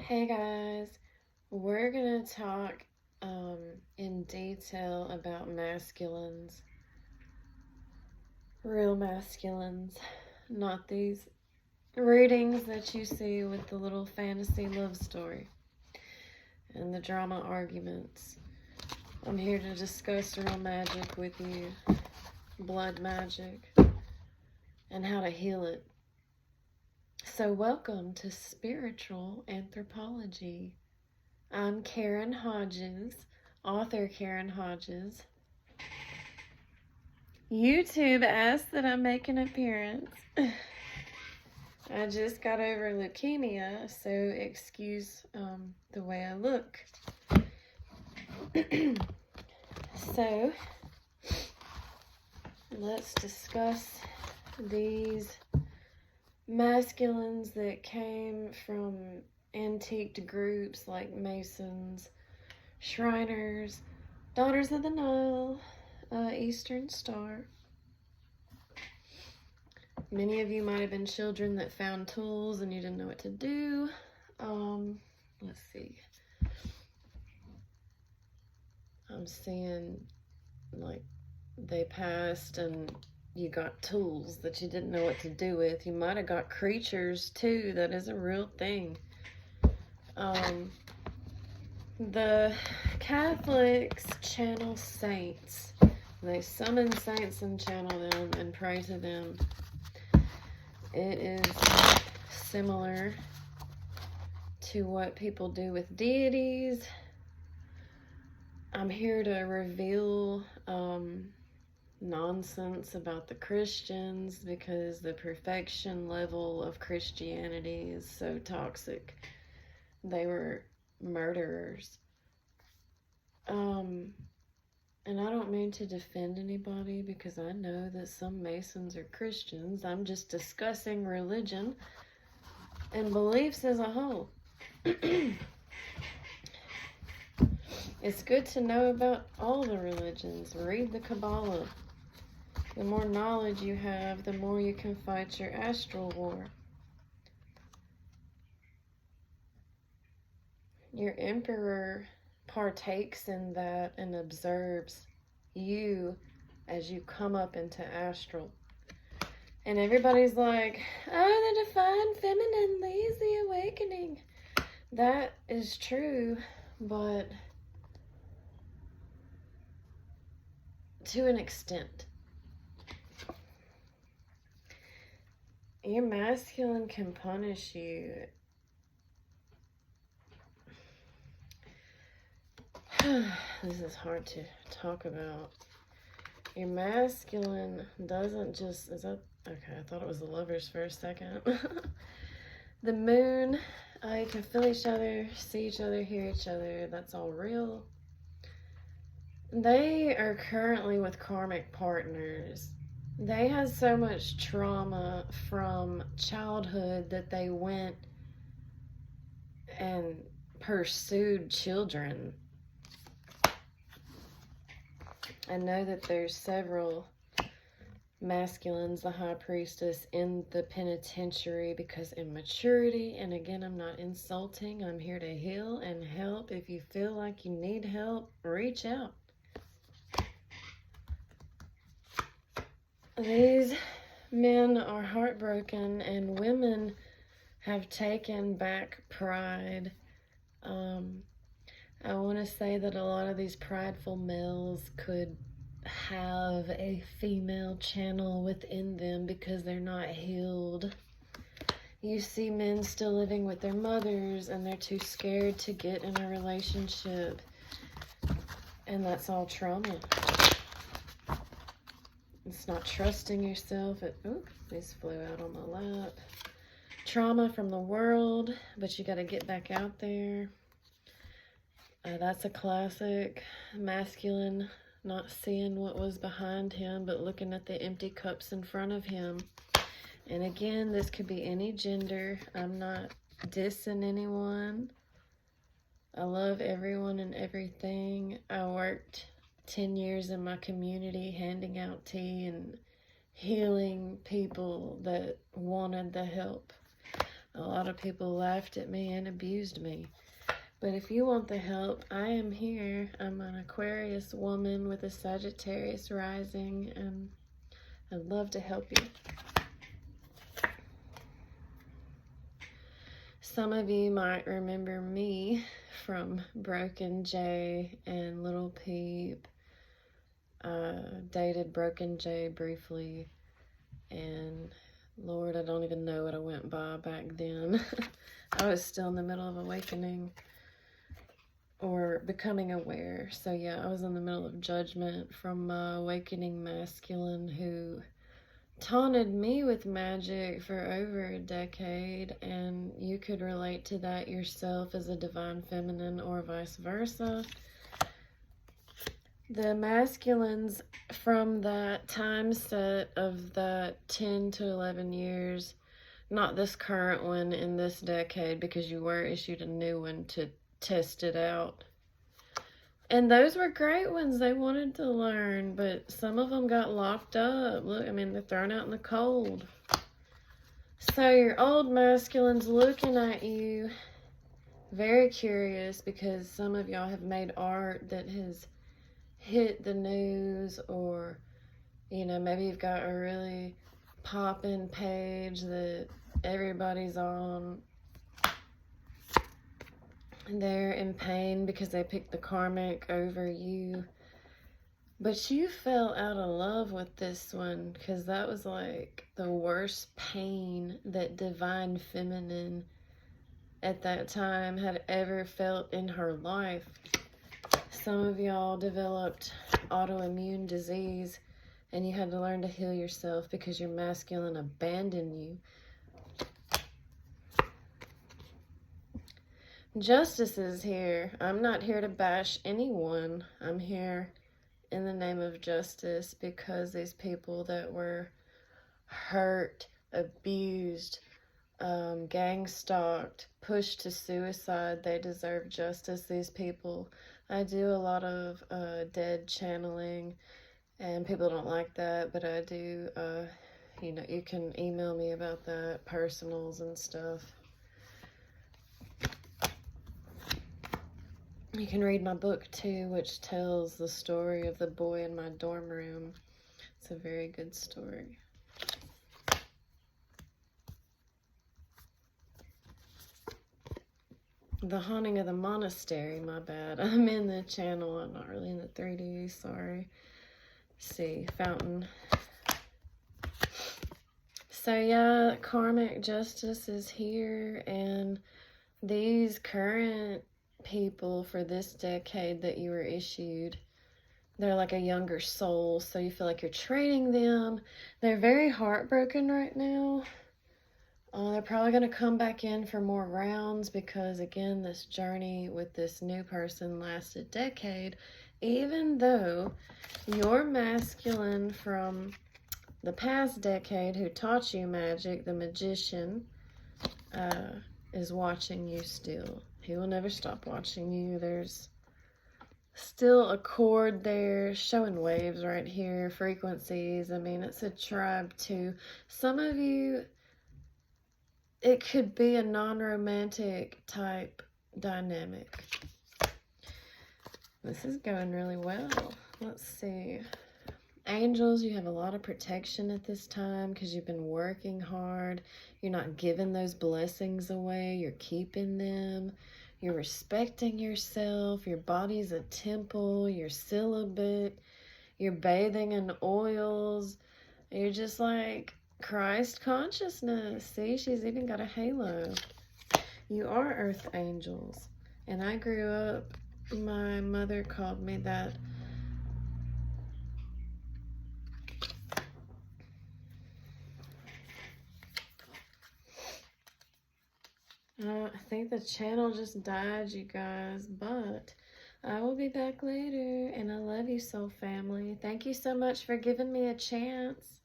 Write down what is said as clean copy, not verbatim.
Hey guys, we're gonna talk in detail about masculines, real masculines, not these readings that you see with the little fantasy love story and the drama arguments. I'm here to discuss real magic with you, blood magic, and how to heal it. So, welcome to Spiritual Anthropology. I'm Karen Hodges, author Karen Hodges. YouTube asked that I make an appearance. I just got over leukemia, so excuse the way I look. So, let's discuss these masculines that came from antiqued groups like Masons, Shriners, Daughters of the Nile, Eastern Star. Many of you might have been children that found tools and you didn't know what to do. Let's see. I'm seeing like they passed and you got tools that you didn't know what to do with. You might have got creatures too. That is a real thing. The Catholics channel saints. They summon saints and channel them and pray to them. It is similar to what people do with deities. I'm here to reveal nonsense about the Christians because the perfection level of Christianity is so toxic. They were murderers. And I don't mean to defend anybody because I know that some Masons are Christians. I'm just discussing religion and beliefs as a whole. It's good to know about all the religions. Read the Kabbalah. The more knowledge you have, the more you can fight your astral war. Your emperor partakes in that and observes you as you come up into astral. And everybody's like, oh, the divine feminine leads the awakening. That is true, but to an extent. Your masculine can punish you. This is hard to talk about. Your masculine doesn't just, is that, okay, I thought it was the lovers for a second. The moon, you can feel each other, see each other, hear each other. That's all real. They are currently with karmic partners. They had so much trauma from childhood that they went and pursued children. I know that there's several masculines, the high priestess, in the penitentiary because immaturity, and again, I'm not insulting. I'm here to heal and help. If you feel like you need help, reach out. These men are heartbroken, and women have taken back pride. I want to say that a lot of these prideful males could have a female channel within them because they're not healed. You see men still living with their mothers and they're too scared to get in a relationship. And that's all trauma. It's not trusting yourself. These flew out on my lap. Trauma from the world, but you got to get back out there. That's a classic. Masculine, not seeing what was behind him, but looking at the empty cups in front of him. And again, this could be any gender. I'm not dissing anyone. I love everyone and everything. I worked 10 years in my community handing out tea and healing people that wanted the help. A lot of people laughed at me and abused me. But if you want the help, I am here. I'm an Aquarius woman with a Sagittarius rising, and I'd love to help you. Some of you might remember me from Broken Jay and Little Peep. Dated Broken Jay briefly, and Lord, I don't even know what I went by back then. I was still in the middle of awakening or becoming aware. So yeah, I was in the middle of judgment from my awakening masculine who taunted me with magic for over a decade, and you could relate to that yourself as a divine feminine or vice versa. The masculines from that time set of that 10 to 11 years, not this current one in this decade, because you were issued a new one to test it out. And those were great ones. They wanted to learn, but some of them got locked up. Look, I mean, they're thrown out in the cold. So your old masculine's looking at you, very curious, because some of y'all have made art that has hit the news, or, you know, maybe you've got a really poppin' page that everybody's on. They're in pain because they picked the karmic over you. But you fell out of love with this one, because that was like the worst pain that divine feminine at that time had ever felt in her life. Some of y'all developed autoimmune disease, and you had to learn to heal yourself because your masculine abandoned you. Justice is here. I'm not here to bash anyone. I'm here in the name of justice, because these people that were hurt, abused, gang stalked, pushed to suicide, they deserve justice. These people, I do a lot of dead channeling, and people don't like that, but I do, you know, you can email me about that, personals and stuff. You can read my book too, which tells the story of the boy in my dorm room. It's a very good story. The Haunting of the Monastery, my bad. I'm in the channel, I'm not really in the 3D, sorry. See, fountain. So yeah, karmic justice is here, and these current people for this decade that you were issued, they're like a younger soul, so you feel like you're trading them. They're very heartbroken right now. They're probably going to come back in for more rounds, because again, this journey with this new person lasted a decade, even though your masculine from the past decade who taught you magic, the magician, is watching you still. He will never stop watching you. There's still a cord there showing waves right here, frequencies. I mean, it's a tribe too. Some of you, it could be a non-romantic type dynamic. This is going really well. Let's see. Angels, you have a lot of protection at this time because you've been working hard. You're not giving those blessings away. You're keeping them. You're respecting yourself. Your body's a temple. You're celibate. You're bathing in oils. You're just like Christ consciousness. See, she's even got a halo. You are earth angels. And I grew up, my mother called me that. I think the channel just died, you guys, but I will be back later, and I love you so, family. Thank you so much for giving me a chance.